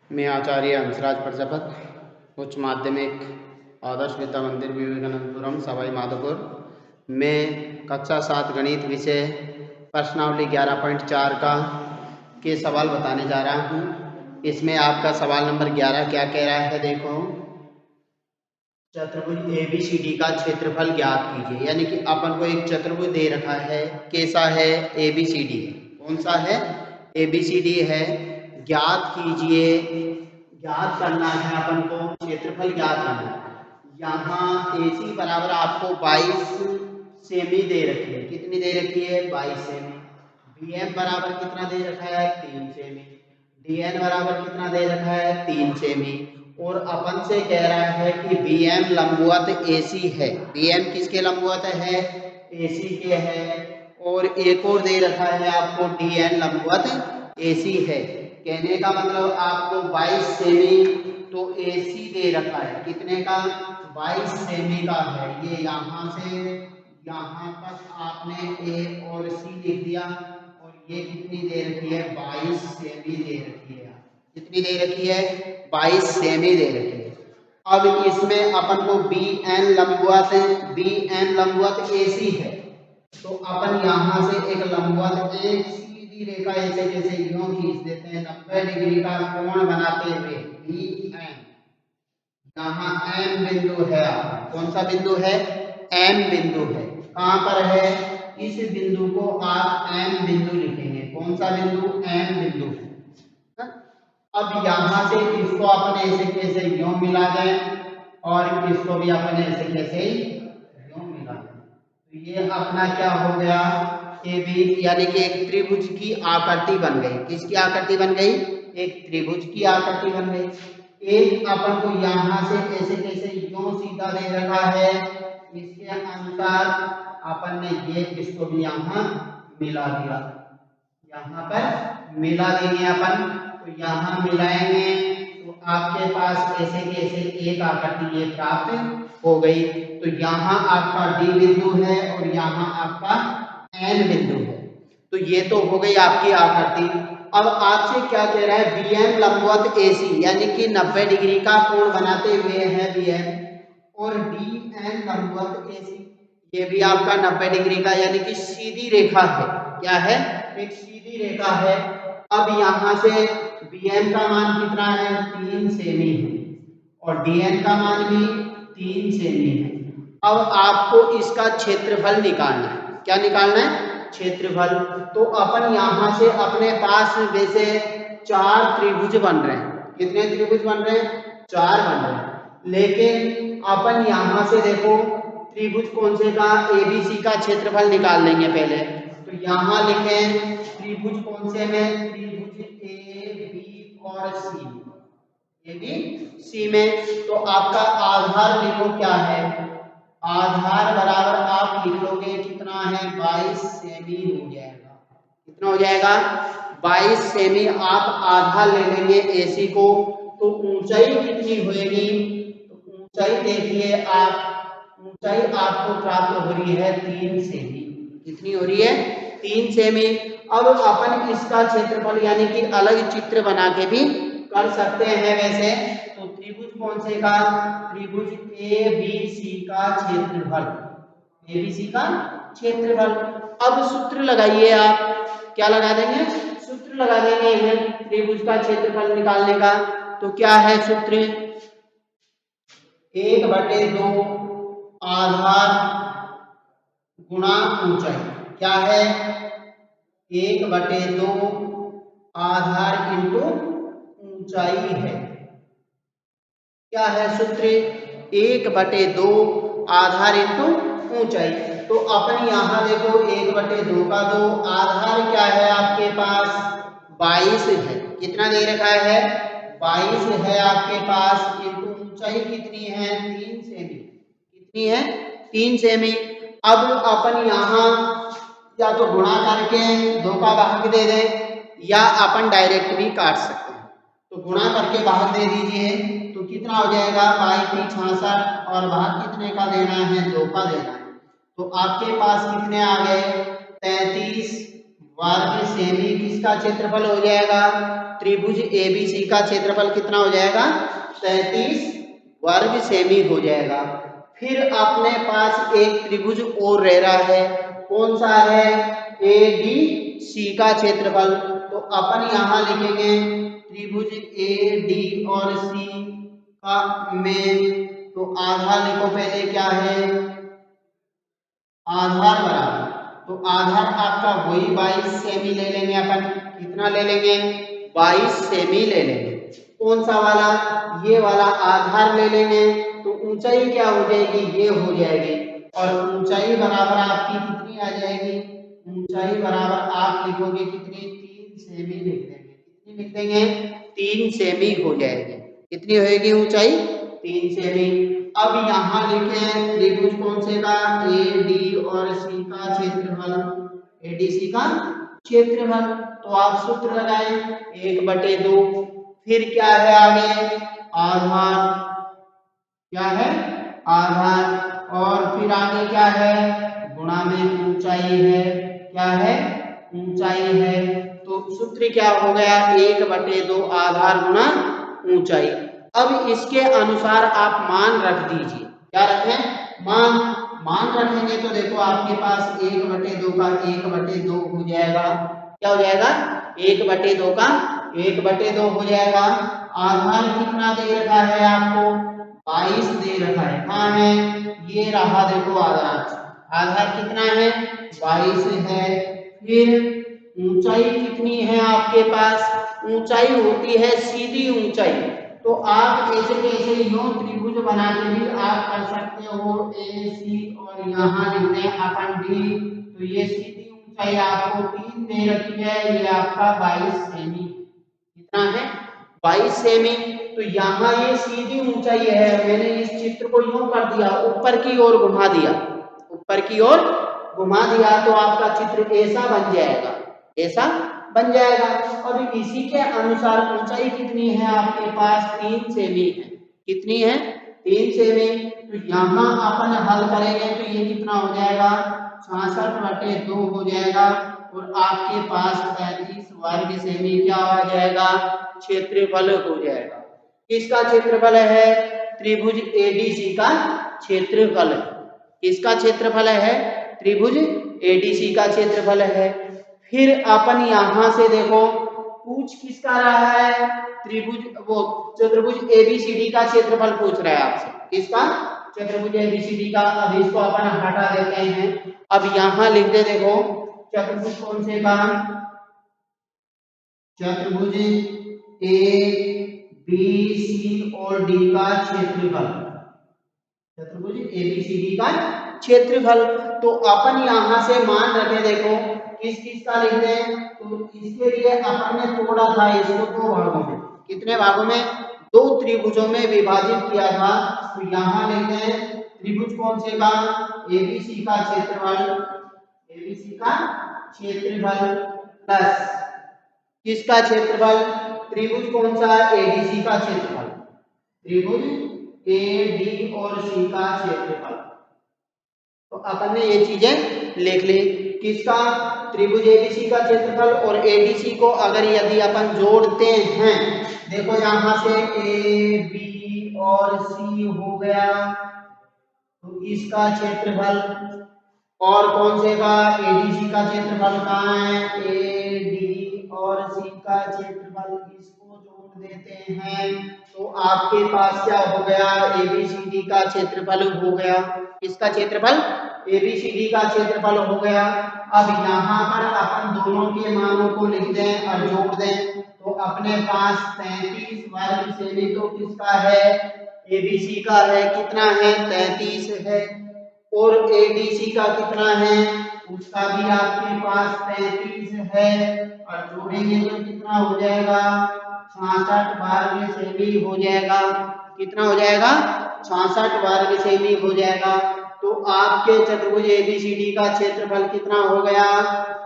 मैं आचार्य हंसराज प्रजापति, उच्च माध्यमिक आदर्श विद्या मंदिर विवेकानंदपुरम सवाई माधोपुर में कक्षा 7 गणित विषय प्रश्नावली 11.4 का के सवाल बताने जा रहा हूँ। इसमें आपका सवाल नंबर 11 क्या कह रहा है, देखो। चतुर्भुज ABCD का क्षेत्रफल ज्ञात कीजिए। यानी कि अपन को एक चतुर्भुज दे रखा है, कैसा है? ABCD। कौन सा है? ABCD है। ज्ञात कीजिए, ज्ञात करना है अपन को, क्षेत्रफल ज्ञात करना है। यहाँ AC बराबर आपको 22 सेमी दे रखी है। कितनी दे रखी है? 22 सेमी। BM बराबर कितना दे रखा है? 3 सेमी। DN बराबर कितना दे रखा है? 3 सेमी। और अपन से कह रहा है कि BM लंबवत AC है। BM किसके लंबवत है? AC के है। और एक और दे रखा है आपको DN लंबवत AC है। कहने का मतलब आपको 22 सेमी तो AC दे रखा है। कितने का? 22 सेमी का है। ये यहाँ से यहाँ तक आपने A और C लिख दिया। और ये कितनी दे रखी है? 22 सेमी दे रखी है। कितनी दे रखी है? 22 सेमी दे रखी है। अब इसमें अपन को BN लंबवत है, BN लंबवत AC है। तो अपन यहाँ से एक लंबवत एक सीधी रेखा ऐसे जैसे यूं खींच देते हैं 90 डिग्री का कोण बनाते हुए BN। यहाँ M बिंदु है। कौन सा बिंदु है? M बिंदु है। कहाँ पर है? इस बिंदु को आप M बिंदु लिखेंगे। कौन सा बिंदु? M बिंदु है। अब यहाँ से इसको अपने ऐसे कैसे यूं मिला दें और इसको भी अपने ऐसे कैसे यूं मिला दें। तो ये अपना क्या हो गया? AB, यानी कि एक त्रिभुज की आकृति बन गई। किसकी आकृति बन गई? एक त्रिभुज की आकृति बन गई। एक अपन को यहाँ से ऐसे कैसे यूं सीधा दे रखा है, इसके अनुसार अपन ने ये इसको भी यहाँ मिला दिया। यहाँ पर मिला देंगे अपन। तो यहाँ मिलाएंगे तो आपके पास ऐसे के ऐसे एक आकृति ये प्राप्त हो गई। तो यहाँ आपका D बिंदु है और यहाँ आपका N बिंदु है। तो ये तो हो गई आपकी आकृति। अब आपसे क्या कह रहा है? BM लंबवत AC, यानी कि 90 डिग्री का कोण बनाते हुए है BM। और DN लंबवत AC, ये भी आपका 90 डिग्री का यानी कि सीधी रेखा है। क्या है? एक सीधी रेखा है। अब यहाँ से BM का मान कितना है? 3 सेमी है। और DN का मान भी 3 सेमी है। अब आपको इसका क्षेत्रफल निकालना है। क्या निकालना है? क्षेत्रफल। तो अपन यहाँ से अपने पास वैसे 4 त्रिभुज बन रहे हैं। कितने त्रिभुज बन रहे हैं? 4 बन रहे हैं। लेकिन अपन यहाँ से देखो त्रिभुज कौन से का? ABC का क्षेत्रफल निकाल लेंगे पहले। तो यहाँ लिखें त्रिभुज कौन से में? त्रिभुज AB और C। ABC में तो आपका आधार लिखो क्या है? आधार बराबर आप लिख लोगे कितना है? 22 सेमी हो जाएगा। कितना हो जाएगा? 22 सेमी आप आधार ले लेंगे AC को। तो ऊंचाई कितनी होगी? तो ऊंचाई देखिए आप, ऊंचाई आपको प्राप्त हो रही है 3 सेमी। कितनी हो रही है? 3 सेमी। अब अपन इसका क्षेत्रफल यानी कि अलग चित्र बना के भी कर सकते हैं वैसे। तो त्रिभुज कौन से का? त्रिभुज ABC का क्षेत्रफल। ABC का क्षेत्रफल। अब सूत्र लगाइए आप। क्या लगा देंगे? सूत्र लगा देंगे इन्हें त्रिभुज का क्षेत्रफल निकालने का। तो क्या है सूत्र? 1/2 आधार गुणा ऊंचाई। क्या है? 1/2 आधार इंटू ऊंचाई है। क्या है सूत्र? 1/2 आधार इंटू ऊंचाई। तो अपन यहाँ देखो 1/2 का 2 आधार क्या है आपके पास? 22 है। कितना दे रखा है? 22 है आपके पास। इंटू ऊंचाई कितनी है? 3 सेमी। कितनी है? 3 सेमी। अब अपन यहाँ या तो गुणा करके 2 का भाग दे दें या अपन डायरेक्ट भी काट सकते हैं। तो गुणा करके भाग दे दीजिए तो कितना हो जाएगा? 22 66 और भाग कितने का देना है? 2 का देना है। तो आपके पास कितने आ गए? 33 वर्ग सेमी किसका क्षेत्रफल हो जाएगा? त्रिभुज एबीसी का क्षेत्रफल कितना हो जाएगा? 33 वर्ग सेमी हो जाएगा। फिर अपने पास एक त्रिभुज और रह रहा है, कौन सा है? एडीसी का क्षेत्रफल। तो अपन यहाँ लिखेंगे त्रिभुज ए डी और सी का में, तो आधार लिखो पहले, क्या है? आधार बराबर, तो आधार आपका वही 22 सेमी ले लेंगे अपन। कितना ले लेंगे? 22 सेमी ले लेंगे। कौन सा वाला? ये वाला आधार ले लेंगे। तो ऊंचाई क्या हो जाएगी? ये हो जाएगी। और ऊंचाई बराबर आपकी कितनी आ जाएगी? ऊंचाई बराबर आप लिखोगे कितनी? 3 सेमी लिख देंगे। कितनी लिख देंगे? 3 सेमी हो जाएगी। कितनी होगी ऊंचाई? 3 सेमी। अब यहाँ लिखें त्रिभुज कौन से का? ए डी और सी का क्षेत्रफल। एडीसी का क्षेत्रफल। तो आप सूत्र लगाएं 1/2। फिर क्या है आगे? आधार। क्या है? आधार। और फिर आगे क्या है? गुणा में ऊंचाई है। क्या है? ऊंचाई है। तो सूत्र क्या हो गया? 1/2 आधार गुणा ऊंचाई। अब इसके अनुसार आप मान रख दीजिए। क्या रखें? मान रखेंगे तो देखो आपके पास 1/2 का 1/2 हो जाएगा। क्या हो जाएगा? 1/2 का 1/2 हो जाएगा। आधार कितना दे रखा है आपको? 22 दे रखा है। कहाँ है? ये रहा, देखो आधार। आधार कितना है? 22 है। फिर ऊंचाई कितनी है आपके पास? ऊंचाई होती है सीधी ऊंचाई। तो आप ऐसे कैसे यूं त्रिभुज बना के भी आप कर सकते हो, ए सी और यहाँ लिख दें अपन डी। तो ये सीधी ऊंचाई आपको 3 दे रखी है, ये आपका 22 सेमी। कितना है? 22 सेमी। तो यहाँ ये सीधी ऊंचाई है। मैंने इस चित्र को यूं कर दिया, ऊपर की ओर घुमा दिया, ऊपर की ओर घुमा दिया, तो आपका चित्र ऐसा बन जाएगा, ऐसा बन जाएगा। और इसी के अनुसार ऊंचाई कितनी है आपके पास? 3 सेमी है। कितनी है? 3 सेमी। तो यहाँ अपन हल करेंगे तो ये कितना हो जाएगा? 66/2 हो जाएगा। और आपके पास 35 वर्ग सेमी क्या आ जाएगा? क्षेत्रफल हो जाएगा। किसका क्षेत्रफल है? त्रिभुज एडीसी का क्षेत्रफल है। किसका क्षेत्रफल है? त्रिभुज एडीसी का क्षेत्रफल है। फिर अपन यहां से देखो पूछ किसका रहा है? त्रिभुज वो चतुर्भुज एबीसीडी का क्षेत्रफल पूछ रहा है आपसे। किसका? चतुर्भुज एबीसीडी का। अब इसको अपन हटा देते हैं। अब यहां लिख दे, देखो चतुर्भुज कौन से का? चतुर्भुज ए बी सी और डी का क्षेत्रफल। चतुर्भुज एबीसीडी का क्षेत्रफल। तो अपन यहां से मान रखे, देखो किस किस का लिख दें। तो इसके लिए अपन ने तोड़ा था इसको 2 भागों में। कितने भागों में? 2 त्रिभुजों में विभाजित किया था। तो यहाँ लिख दें त्रिभुज कौन से का? एबीसी का क्षेत्रफल। एबीसी का क्षेत्रफल प्लस किसका क्षेत्रफल? त्रिभुज कौन सा? एडीसी का क्षेत्रफल। त्रिभुज ए डी और सी का क्षेत्रफल। तो अपन ने ये चीजें लिख ली। किसका? त्रिभुज एबीसी का क्षेत्रफल। और एडीसी को अगर यदि अपन जोड़ते हैं, देखो यहां से ए बी और सी हो गया, तो इसका क्षेत्रफल। और कौन से का? एडीसी का क्षेत्रफल कहाँ है? ए डी और सी का क्षेत्रफल। इसको जोड़ देते हैं तो आपके पास क्या हो गया? एबीसीडी का क्षेत्रफल हो गया। किसका क्षेत्रफल? एबीसीडी का क्षेत्रफल हो गया। अब यहाँ पर अपन दोनों के मानों को लिख दें और जोड़ दें, तो अपने पास 33 वर्ग सेमी तो किसका है? एबीसी का है। कितना है? 33 है। और एडीसी का कितना है? उसका भी आपके पास 33 है। और जोड़ेंगे तो कितना हो जाएगा? 66 वर्ग सेमी हो जाएगा। कितना हो जाएगा? 66 वर्ग सेमी हो जाएगा। तो आपके चतुर्भुज एबीसीडी का क्षेत्रफल कितना हो गया?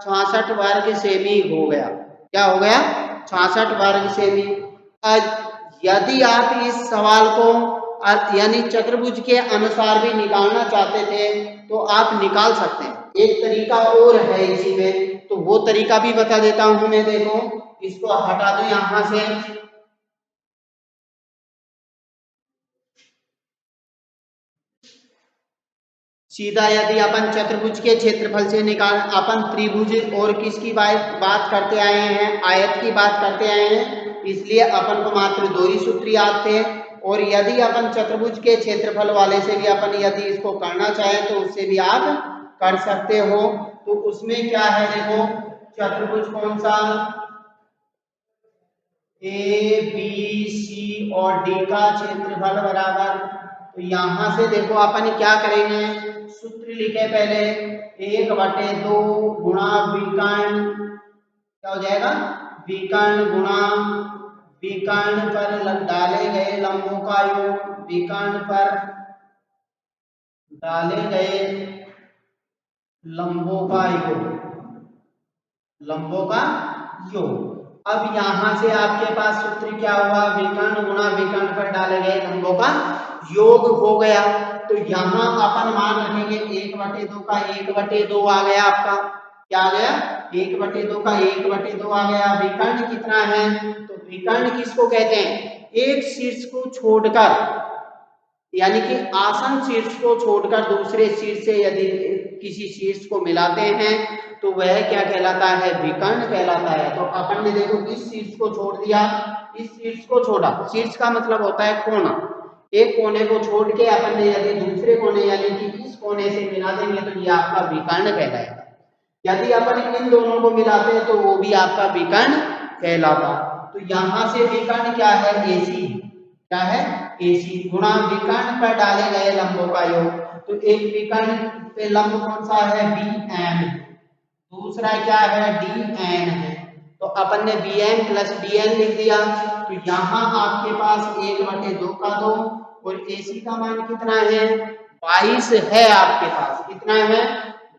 66 वर्ग सेमी हो गया। क्या हो गया? 66 वर्ग सेमी। यदि आप इस सवाल को यानी चतुर्भुज के अनुसार भी निकालना चाहते थे तो आप निकाल सकते हैं। एक तरीका और है इसी में, तो वो तरीका भी बता देता हूं मैं। देखो इसको हटा दो यहां से। सीधा यदि अपन चतुर्भुज के क्षेत्रफल से निकाल, अपन त्रिभुज और किसकी बात करते आए हैं, आयत की बात करते आए हैं, इसलिए अपन को मात्र दो ही सूत्र याद थे। और यदि अपन चतुर्भुज के क्षेत्रफल वाले से भी अपन यदि इसको करना चाहे तो उससे भी आप कर सकते हो। तो उसमें क्या है, देखो चतुर्भुज कौन सा, ए बी सी और डी का क्षेत्रफल बराबर, तो यहां से देखो अपन क्या करेंगे, सूत्र लिखे पहले, 1/2 गुणा विकर्ण, क्या हो जाएगा, विकर्ण गुणा विकर्ण पर डाले गए लंबों का योग, विकर्ण पर डाले गए लंबों का योग, लंबों का योग। अब यहां से आपके पास सूत्र क्या हुआ, विकर्ण गुणा विकर्ण पर डाले गए लंबों का योग हो गया। तो यहाँ अपन मान रखेंगे 1/2 का 1/2 आ गया आपका, क्या आ गया, 1/2 का 1/2 आ गया। विकर्ण कितना है, तो विकर्ण किसको कहते हैं, एक शीर्ष को छोड़कर, यानी कि आसन शीर्ष को छोड़कर दूसरे शीर्ष से यदि किसी शीर्ष को मिलाते हैं तो वह क्या कहलाता है, विकर्ण कहलाता है। तो अपन ने देखो इस शीर्ष को छोड़ दिया, इस शीर्ष को छोड़ा, शीर्ष का मतलब होता है कोना, एक कोने को छोड़ के अपन ने यदि दूसरे कोने यानी कि इस कोने से मिला देंगे तो ये आपका विकर्ण कहलाएगा। यदि अपन इन दोनों को मिलाते हैं तो वो भी आपका विकर्ण कहलाता। तो यहाँ से विकर्ण क्या है, एसी, क्या है, एसी गुणा विकर्ण पर डाले गए लंबों का योग। तो एक विकर्ण पे लंब कौन सा है, बी एम, दूसरा क्या है, डी एन है। तो अपन ने B M plus D N लिख दिया। तो यहाँ आपके पास 1/2 का 2 और एसी का मान कितना है, 22 है आपके पास, कितना है,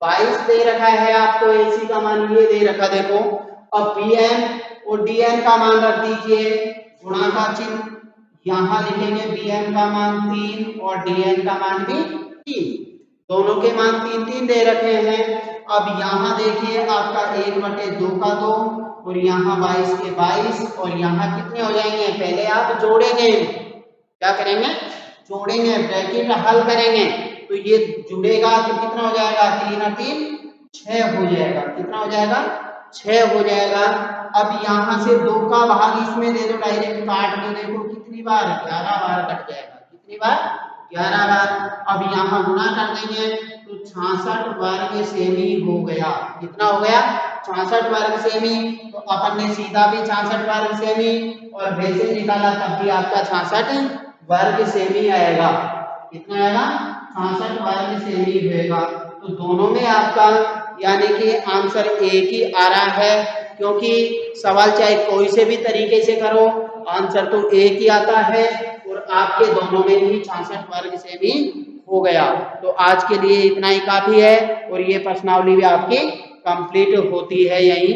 22 दे रखा है आपको, एसी का मान ये दे रखा देखो। अब बी एम और डी एन का मान रख दीजिए, गुणा का चिन्ह, यहाँ लिखेंगे बी एम का मान 3 और डी एन का मान भी 3, दोनों के मान 3 दे रखे हैं। अब यहाँ देखिए आपका 1/2 का 2 और यहाँ 22 के 22 और यहाँ कितने हो जाएंगे, पहले आप जोड़ेंगे, क्या करेंगे, जोड़ेंगे, ब्रैकेट हल करेंगे तो ये जुड़ेगा तो कितना हो जाएगा, 3 और 3 6 हो जाएगा, कितना हो जाएगा, 6 हो जाएगा। अब यहाँ से 2 का भाग इसमें दे दो, डायरेक्ट काट दो, देखो कितनी बार, 11 बार कट जाएगा, कितनी बार, 11 बार। अब यहाँ गुणा कर देंगे तो 66 वर्ग सेमी हो गया, कितना हो गया, 66 वर्ग सेमी। तो अपन ने सीधा भी 66 वर्ग सेमी और वैसे निकाला तब भी आपका 66 वर्ग सेमी आएगा, कितना आएगा, 66 वर्ग सेमी होगा। तो दोनों में आपका यानी कि आंसर एक ही आ रहा है, क्योंकि सवाल चाहे कोई से भी तरीके से करो आंसर तो एक ही आता है और आपके दोनों में ही 66 वर्ग सेमी हो गया। तो आज के लिए इतना ही काफी है और ये प्रश्नावली भी आपकी कंप्लीट होती है यहीं।